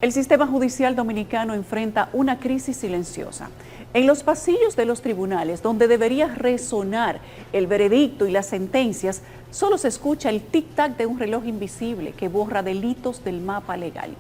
El sistema judicial dominicano enfrenta una crisis silenciosa. En los pasillos de los tribunales, donde debería resonar el veredicto y las sentencias, solo se escucha el tic-tac de un reloj invisible que borra delitos del mapa legal.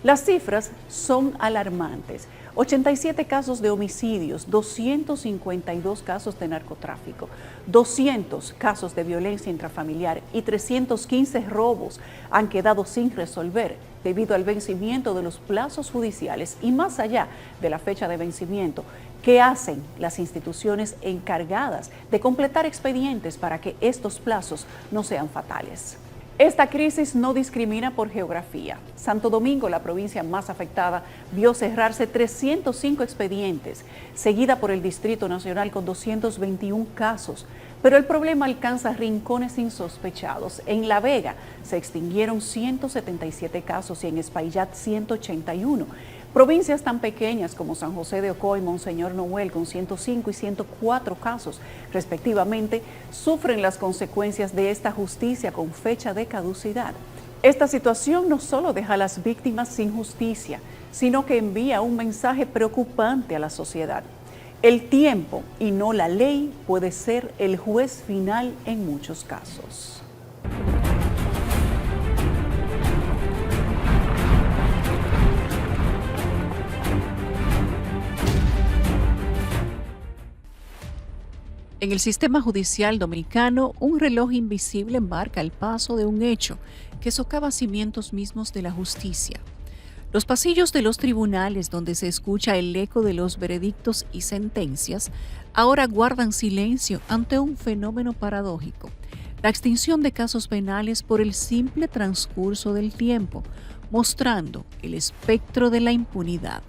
Las cifras son alarmantes. 87 casos de homicidios, 252 casos de narcotráfico, 200 casos de violencia intrafamiliar y 315 robos han quedado sin resolver debido al vencimiento de los plazos judiciales y más allá de la fecha de vencimiento. ¿Qué hacen las instituciones encargadas de completar expedientes para que estos plazos no sean fatales? Esta crisis no discrimina por geografía. Santo Domingo, la provincia más afectada, vio cerrarse 305 expedientes, seguida por el Distrito Nacional con 221 casos. Pero el problema alcanza rincones insospechados. En La Vega se extinguieron 177 casos y en Espaillat 181. Provincias tan pequeñas como San José de Ocoa y Monseñor Noel, con 105 y 104 casos, respectivamente, sufren las consecuencias de esta justicia con fecha de caducidad. Esta situación no solo deja a las víctimas sin justicia, sino que envía un mensaje preocupante a la sociedad. El tiempo y no la ley puede ser el juez final en muchos casos. En el sistema judicial dominicano, un reloj invisible marca el paso de un hecho que socava cimientos mismos de la justicia. Los pasillos de los tribunales, donde se escucha el eco de los veredictos y sentencias, ahora guardan silencio ante un fenómeno paradójico: la extinción de casos penales por el simple transcurso del tiempo, mostrando el espectro de la impunidad.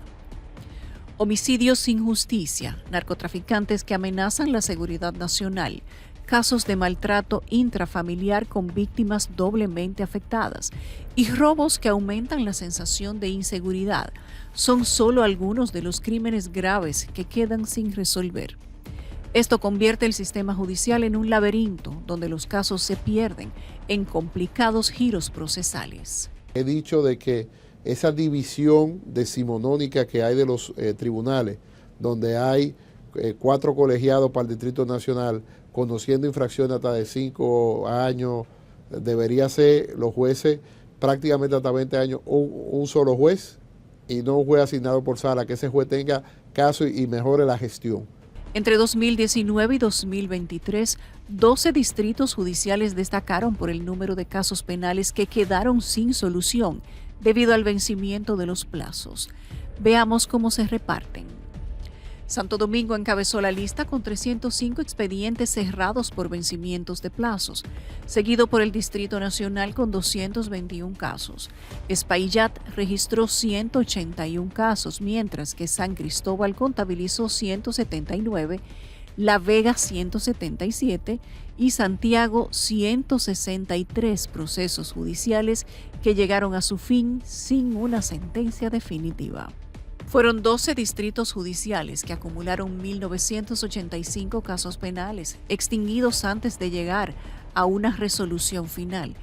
Homicidios sin justicia, narcotraficantes que amenazan la seguridad nacional, casos de maltrato intrafamiliar con víctimas doblemente afectadas y robos que aumentan la sensación de inseguridad son solo algunos de los crímenes graves que quedan sin resolver. Esto convierte el sistema judicial en un laberinto donde los casos se pierden en complicados giros procesales. He dicho de que esa división decimonónica que hay de los tribunales, donde hay 4 colegiados para el Distrito Nacional, conociendo infracciones hasta de 5 años, debería ser los jueces prácticamente hasta 20 años, un solo juez y no un juez asignado por sala, que ese juez tenga caso y mejore la gestión. Entre 2019 y 2023, 12 distritos judiciales destacaron por el número de casos penales que quedaron sin solución debido al vencimiento de los plazos. Veamos cómo se reparten. Santo Domingo encabezó la lista con 305 expedientes cerrados por vencimientos de plazos, seguido por el Distrito Nacional con 221 casos. Espaillat registró 181 casos, mientras que San Cristóbal contabilizó 179, La Vega 177 y Santiago 163 procesos judiciales que llegaron a su fin sin una sentencia definitiva. Fueron 12 distritos judiciales que acumularon 1.985 casos penales, extinguidos antes de llegar a una resolución final,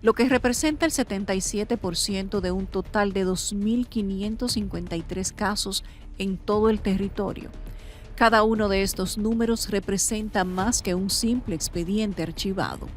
lo que representa el 77% de un total de 2.553 casos en todo el territorio. Cada uno de estos números representa más que un simple expediente archivado.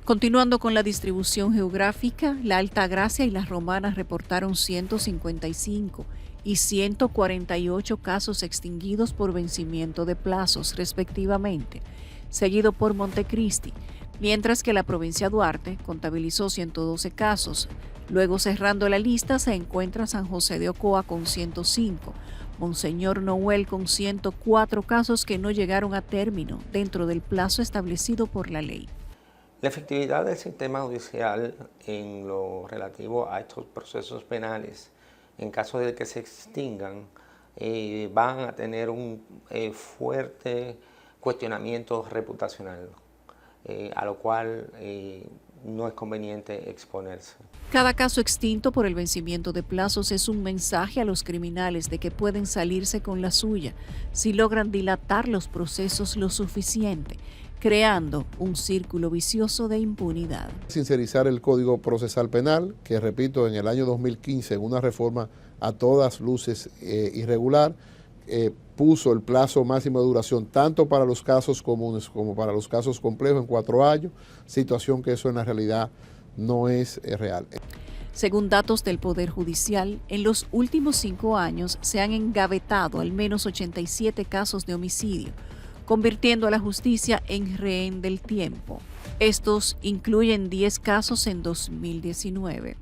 Continuando con la distribución geográfica, la Altagracia y las Romanas reportaron 155 y 148 casos extinguidos por vencimiento de plazos, respectivamente, seguido por Montecristi, mientras que la provincia Duarte contabilizó 112 casos. Luego, cerrando la lista, se encuentra San José de Ocoa con 105, Monseñor Noel con 104 casos que no llegaron a término dentro del plazo establecido por la ley. La efectividad del sistema judicial en lo relativo a estos procesos penales, en caso de que se extingan, van a tener un fuerte cuestionamiento reputacional, a lo cual no es conveniente exponerse. Cada caso extinto por el vencimiento de plazos es un mensaje a los criminales de que pueden salirse con la suya si logran dilatar los procesos lo suficiente. creando un círculo vicioso de impunidad. Sincerizar el Código Procesal Penal, que repito, en el año 2015, en una reforma a todas luces irregular, puso el plazo máximo de duración tanto para los casos comunes como para los casos complejos en 4 años, situación que eso en la realidad no es real. Según datos del Poder Judicial, en los últimos 5 años se han engavetado al menos 87 casos de homicidio, convirtiendo a la justicia en rehén del tiempo. Estos incluyen 10 casos en 2019.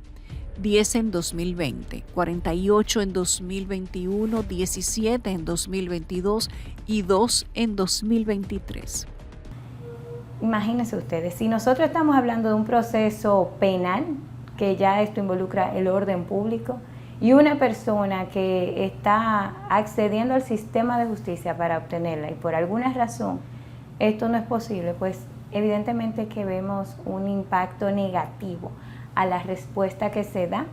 10 en 2020, 48 en 2021, 17 en 2022 y 2 en 2023. Imagínense ustedes, si nosotros estamos hablando de un proceso penal, que ya esto involucra el orden público, y una persona que está accediendo al sistema de justicia para obtenerla y por alguna razón esto no es posible, pues evidentemente que vemos un impacto negativo a la respuesta que se da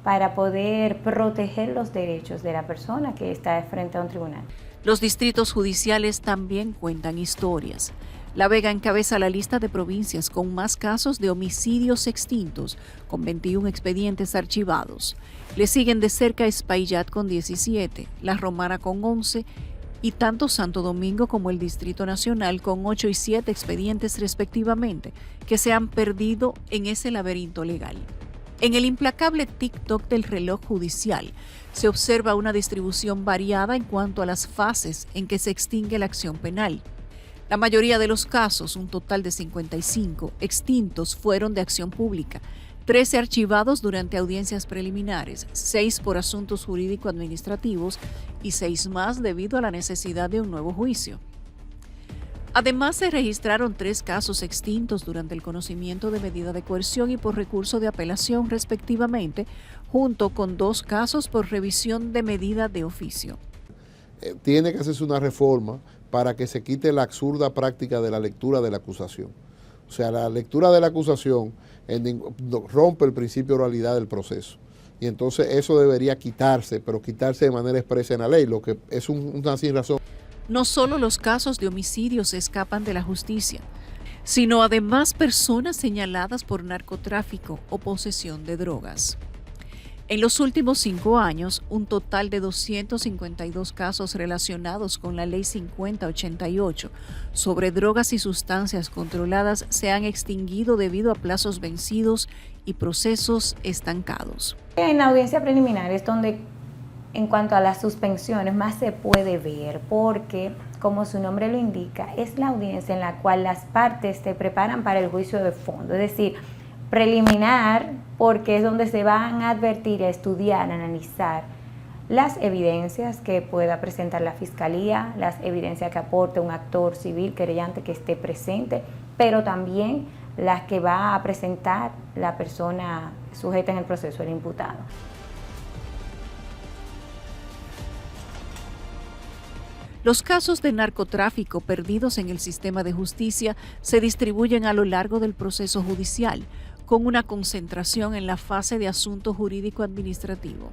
para poder proteger los derechos de la persona que está frente a un tribunal. Los distritos judiciales también cuentan historias. La Vega encabeza la lista de provincias con más casos de homicidios extintos, con 21 expedientes archivados. Le siguen de cerca Espaillat con 17, La Romana con 11 y tanto Santo Domingo como el Distrito Nacional con 8 y 7 expedientes respectivamente, que se han perdido en ese laberinto legal. En el implacable TikTok del reloj judicial se observa una distribución variada en cuanto a las fases en que se extingue la acción penal. La mayoría de los casos, un total de 55, extintos fueron de acción pública, 13 archivados durante audiencias preliminares, 6 por asuntos jurídico-administrativos y 6 más debido a la necesidad de un nuevo juicio. Además, se registraron 3 casos extintos durante el conocimiento de medida de coerción y por recurso de apelación, respectivamente, junto con 2 casos por revisión de medida de oficio. Tiene que hacerse una reforma para que se quite la absurda práctica de la lectura de la acusación. O sea, la lectura de la acusación rompe el principio de oralidad del proceso. Y entonces eso debería quitarse, pero quitarse de manera expresa en la ley, lo que es una sin razón. No solo los casos de homicidio se escapan de la justicia, sino además personas señaladas por narcotráfico o posesión de drogas. En los últimos 5 años, un total de 252 casos relacionados con la Ley 5088 sobre drogas y sustancias controladas se han extinguido debido a plazos vencidos y procesos estancados. En la audiencia preliminar es donde, en cuanto a las suspensiones, más se puede ver porque, como su nombre lo indica, es la audiencia en la cual las partes se preparan para el juicio de fondo, es decir, preliminar, porque es donde se van a advertir, a estudiar, a analizar las evidencias que pueda presentar la fiscalía, las evidencias que aporte un actor civil querellante que esté presente, pero también las que va a presentar la persona sujeta en el proceso, el imputado. Los casos de narcotráfico perdidos en el sistema de justicia se distribuyen a lo largo del proceso judicial, con una concentración en la fase de asunto jurídico-administrativo.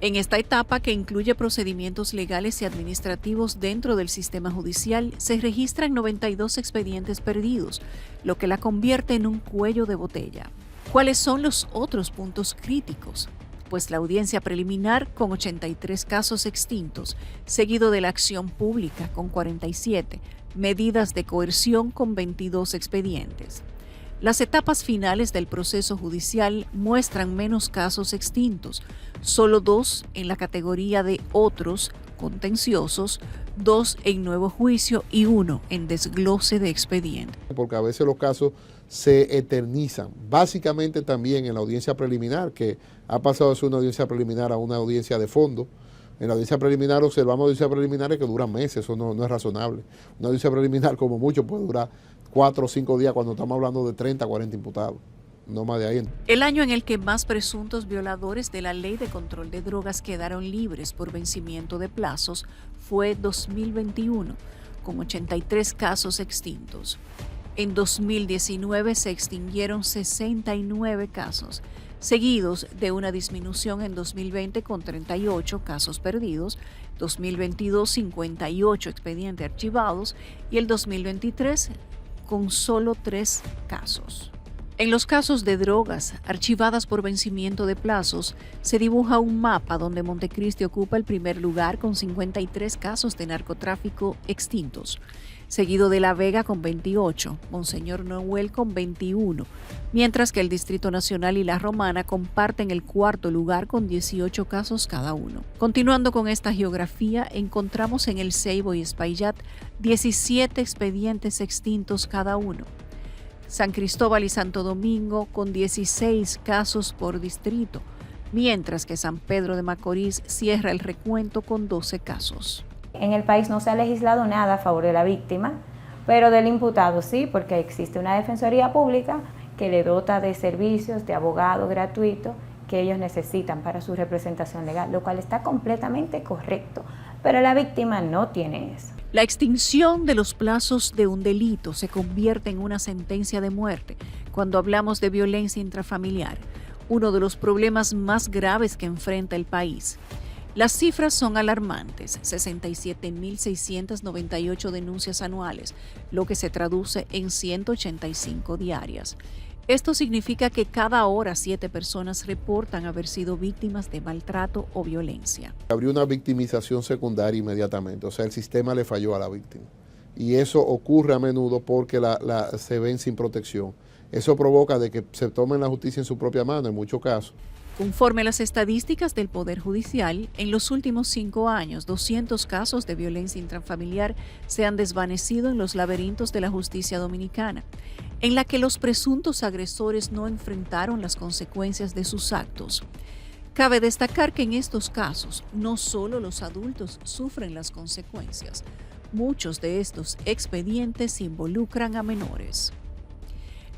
En esta etapa, que incluye procedimientos legales y administrativos dentro del sistema judicial, se registran 92 expedientes perdidos, lo que la convierte en un cuello de botella. ¿Cuáles son los otros puntos críticos? Pues la audiencia preliminar con 83 casos extintos, seguido de la acción pública con 47, medidas de coerción con 22 expedientes. Las etapas finales del proceso judicial muestran menos casos extintos, solo 2 en la categoría de otros contenciosos, 2 en nuevo juicio y 1 en desglose de expediente. Porque a veces los casos se eternizan, básicamente también en la audiencia preliminar, que ha pasado de ser una audiencia preliminar a una audiencia de fondo. En la audiencia preliminar observamos audiencias preliminares que duran meses, eso no es razonable. Una audiencia preliminar como mucho puede durar 4 o 5 días cuando estamos hablando de 30 a 40 imputados, no más de ahí. El año en el que más presuntos violadores de la Ley de Control de Drogas quedaron libres por vencimiento de plazos fue 2021, con 83 casos extintos. En 2019 se extinguieron 69 casos, seguidos de una disminución en 2020 con 38 casos perdidos, 2022 58 expedientes archivados y el 2023 con solo 3 casos. En los casos de drogas archivadas por vencimiento de plazos, se dibuja un mapa donde Montecristi ocupa el primer lugar con 53 casos de narcotráfico extintos, seguido de La Vega con 28, Monseñor Noel con 21, mientras que el Distrito Nacional y La Romana comparten el cuarto lugar con 18 casos cada uno. Continuando con esta geografía, encontramos en El Ceibo y Espaillat 17 expedientes extintos cada uno. San Cristóbal y Santo Domingo con 16 casos por distrito, mientras que San Pedro de Macorís cierra el recuento con 12 casos. En el país no se ha legislado nada a favor de la víctima, pero del imputado sí, porque existe una defensoría pública que le dota de servicios, de abogado gratuito que ellos necesitan para su representación legal, lo cual está completamente correcto, pero la víctima no tiene eso. La extinción de los plazos de un delito se convierte en una sentencia de muerte cuando hablamos de violencia intrafamiliar, uno de los problemas más graves que enfrenta el país. Las cifras son alarmantes, 67.698 denuncias anuales, lo que se traduce en 185 diarias. Esto significa que cada hora 7 personas reportan haber sido víctimas de maltrato o violencia. Abrió una victimización secundaria inmediatamente, o sea, el sistema le falló a la víctima. Y eso ocurre a menudo porque se ven sin protección. Eso provoca de que se tomen la justicia en su propia mano en muchos casos. Conforme a las estadísticas del Poder Judicial, en los últimos 5 años, 200 casos de violencia intrafamiliar se han desvanecido en los laberintos de la justicia dominicana, en la que los presuntos agresores no enfrentaron las consecuencias de sus actos. Cabe destacar que en estos casos, no solo los adultos sufren las consecuencias, muchos de estos expedientes involucran a menores.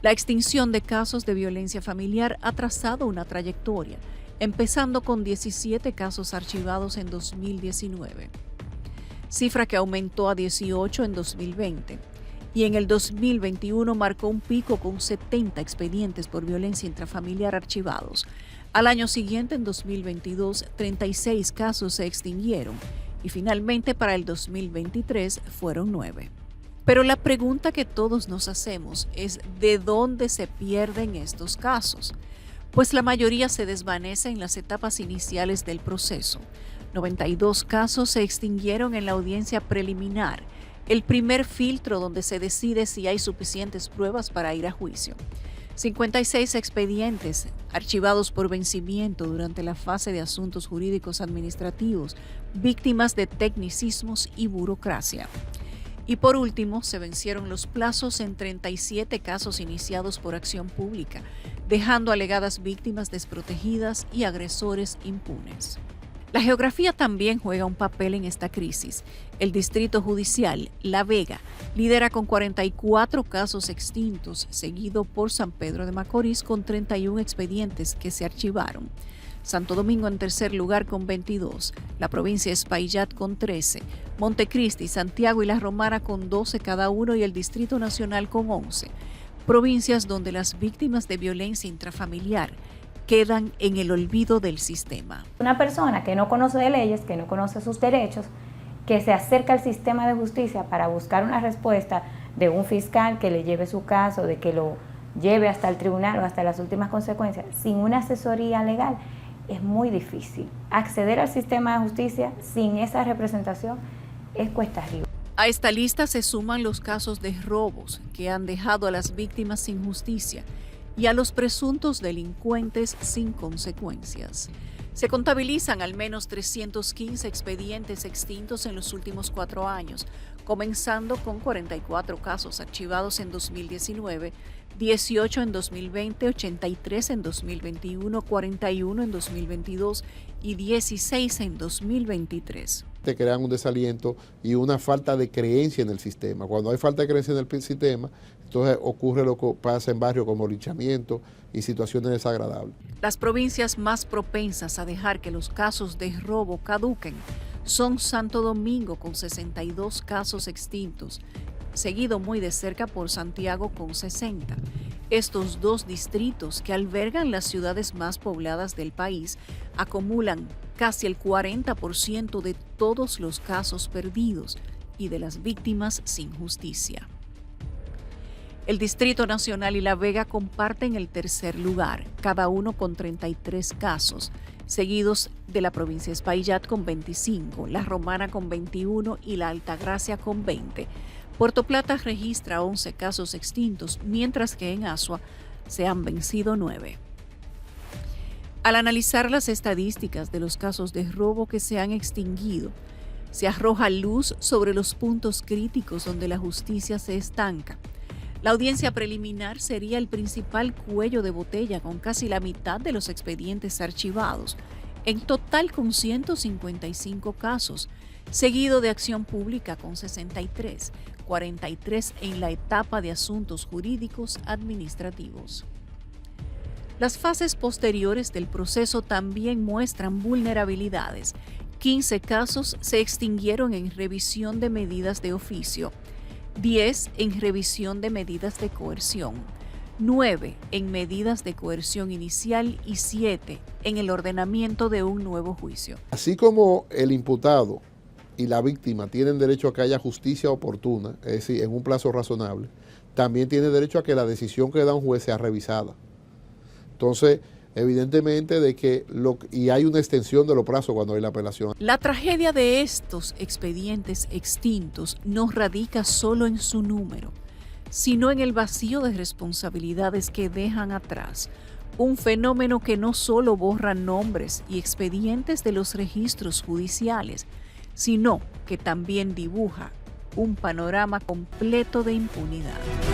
La extinción de casos de violencia familiar ha trazado una trayectoria, empezando con 17 casos archivados en 2019, cifra que aumentó a 18 en 2020, y en el 2021 marcó un pico con 70 expedientes por violencia intrafamiliar archivados. Al año siguiente, en 2022, 36 casos se extinguieron, y finalmente para el 2023 fueron 9. Pero la pregunta que todos nos hacemos es ¿de dónde se pierden estos casos? Pues la mayoría se desvanece en las etapas iniciales del proceso. 92 casos se extinguieron en la audiencia preliminar, el primer filtro donde se decide si hay suficientes pruebas para ir a juicio. 56 expedientes archivados por vencimiento durante la fase de asuntos jurídicos administrativos, víctimas de tecnicismos y burocracia. Y por último, se vencieron los plazos en 37 casos iniciados por acción pública, dejando alegadas víctimas desprotegidas y agresores impunes. La geografía también juega un papel en esta crisis. El Distrito Judicial, La Vega, lidera con 44 casos extintos, seguido por San Pedro de Macorís con 31 expedientes que se archivaron. Santo Domingo en tercer lugar con 22, la provincia de Espaillat con 13, Montecristi, Santiago y La Romana con 12 cada uno y el Distrito Nacional con 11. Provincias donde las víctimas de violencia intrafamiliar quedan en el olvido del sistema. Una persona que no conoce de leyes, que no conoce sus derechos, que se acerca al sistema de justicia para buscar una respuesta de un fiscal que le lleve su caso, de que lo lleve hasta el tribunal o hasta las últimas consecuencias, sin una asesoría legal, es muy difícil. Acceder al sistema de justicia sin esa representación es cuesta arriba. A esta lista se suman los casos de robos que han dejado a las víctimas sin justicia y a los presuntos delincuentes sin consecuencias. Se contabilizan al menos 315 expedientes extintos en los últimos 4 años, comenzando con 44 casos archivados en 2019, 18 en 2020, 83 en 2021, 41 en 2022 y 16 en 2023. Te crean un desaliento y una falta de creencia en el sistema. Cuando hay falta de creencia en el sistema, entonces ocurre lo que pasa en barrios como linchamiento y situaciones desagradables. Las provincias más propensas a dejar que los casos de robo caduquen son Santo Domingo con 62 casos extintos, seguido muy de cerca por Santiago con 60. Estos dos distritos, que albergan las ciudades más pobladas del país, acumulan casi el 40% de todos los casos perdidos y de las víctimas sin justicia. El Distrito Nacional y La Vega comparten el tercer lugar, cada uno con 33 casos, seguidos de la provincia de Espaillat con 25, La Romana con 21 y La Altagracia con 20. Puerto Plata registra 11 casos extintos, mientras que en Asua se han vencido 9. Al analizar las estadísticas de los casos de robo que se han extinguido, se arroja luz sobre los puntos críticos donde la justicia se estanca. La audiencia preliminar sería el principal cuello de botella, con casi la mitad de los expedientes archivados, en total con 155 casos, seguido de acción pública con 63, 43 en la etapa de asuntos jurídicos administrativos. Las fases posteriores del proceso también muestran vulnerabilidades. 15 casos se extinguieron en revisión de medidas de oficio, 10 en revisión de medidas de coerción, 9 en medidas de coerción inicial y 7 en el ordenamiento de un nuevo juicio. Así como el imputado y la víctima tienen derecho a que haya justicia oportuna, es decir, en un plazo razonable, también tiene derecho a que la decisión que da un juez sea revisada. Entonces, evidentemente y hay una extensión de los plazos cuando hay la apelación. La tragedia de estos expedientes extintos no radica solo en su número, sino en el vacío de responsabilidades que dejan atrás, un fenómeno que no solo borra nombres y expedientes de los registros judiciales, sino que también dibuja un panorama completo de impunidad.